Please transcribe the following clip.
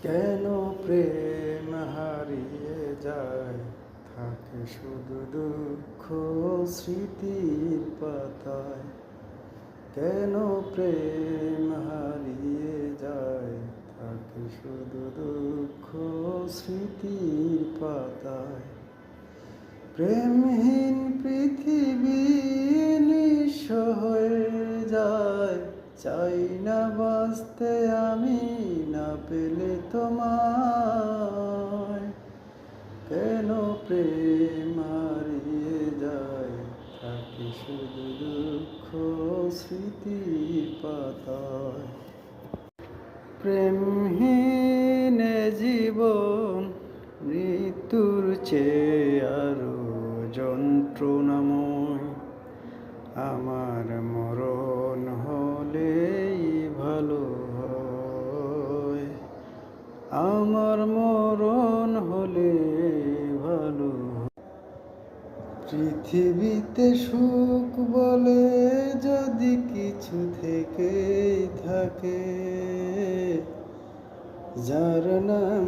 কেন প্রেম হারিয়ে যায়, থাকে শুধু দুঃখ স্মৃতির পাতায়। কেন প্রেম হারিয়ে যায়, থাকে শুধু দুঃখ স্মৃতির পাতায়। প্রেমহীন পৃথিবী নিঃস্ব হয়ে যায়, চাই না বাঁচতে আমি না পেলে তোমায়। কেন প্রেম হারিয়ে যায়, থাকে শুধু দুঃখ স্মৃতির পাতায়। প্রেমহীন জীবন মৃত্যুর চেয়ে আরো যন্ত্রণাময়। আমার মরণ হলেই ভালো হয়, আমার মরণ হলে ভালো হয়। পৃথিবীতে সুখ বলে যদি কিছু থেকেই থাকে, যার নাম